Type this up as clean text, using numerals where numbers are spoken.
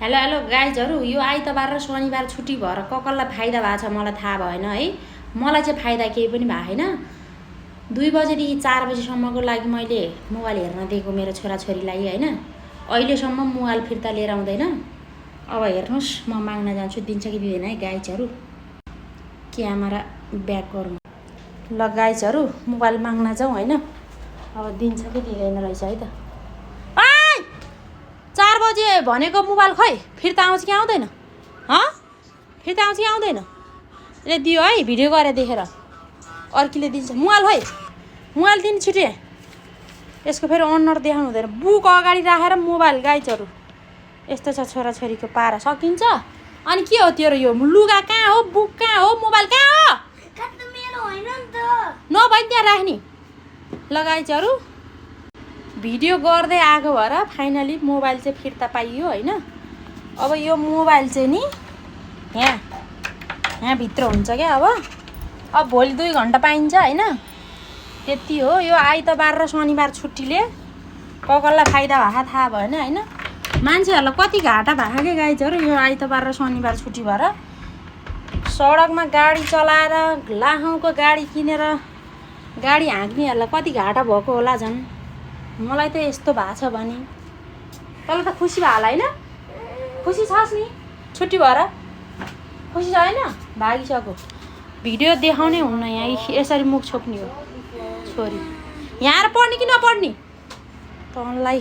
Hello hello गाइजहरू, यो आइतबार र शनिबार छुट्टी भएर कसलाई फाइदा भएको छ मलाई थाहा भएन है। मलाई चाहिँ फाइदा केही पनि भएको छैन। 2 बजेदेखि 4 बजीसम्मको लागि मैले मोबाइल हेर्न दिएको मेरो छोराछोरीलाई होइन। अहिलेसम्म मोबाइल फिर्ता लिएर आउँदैन। अब हेर्नुहोस्, म माग्न जान्छु, दिन्छ कि दिँदैन है गाइजहरू। क्यामेरा ब्याक गरौँ। ल गाइजहरू, मोबाइल माग्न जाउँ होइन। अब दिन्छ कि दिँदैन रहेछ है त। 4 बजे भनेको मोबाइल खै फिर्ता आउँछ कि आउँदैन? फिर्ता आउँछ कि आउँदैन? यसले दियो है, भिडियो गरेर देखेर अर्कीले दिन्छ। मोबाइल खै, मोबाइल दिनु छिटो। यसको फेरि अनुहार देखाउनु हुँदैन। बुक अगाडि राखेर मोबाइल। गाइजहरू यस्तो छ छोराछोरीको पारा। सकिन्छ। अनि के हो तेरो यो लुगा कहाँ हो, बुक कहाँ हो, मोबाइल कहाँ हो? नभए त्यहाँ राख्ने। ल गाइजहरू, भिडियो गर्दै आएको भएर फाइनली मोबाइल चाहिँ फिर्ता पाइयो होइन। अब यो मोबाइल चाहिँ नि यहाँभित्र हुन्छ क्या। अब भोलि 2 घन्टा पाइन्छ होइन। त्यति हो। यो आइतबार र शनिबार छुट्टीले कसलाई फाइदा भएको थाहा भएन होइन। मान्छेहरूलाई कति घाटा भएको क्या गाइजहरू। यो आइतबार र शनिबार छुट्टी भएर सडकमा गाडी चलाएर लाखौँको गाडी किनेर गाडी हाँक्नेहरूलाई कति घाटा भएको होला झन्। मलाई त यस्तो भएको छ भने तँलाई त खुसी भयो होला होइन? खुसी छस् नि छुट्टी भएर? खुसी छ होइन? भागिसक्यो। भिडियो देखाउने हुन्न यहाँ। यसरी मुख छोप्ने हो छोरी। यहाँ आएर पढ्ने कि नपढ्ने तँलाई?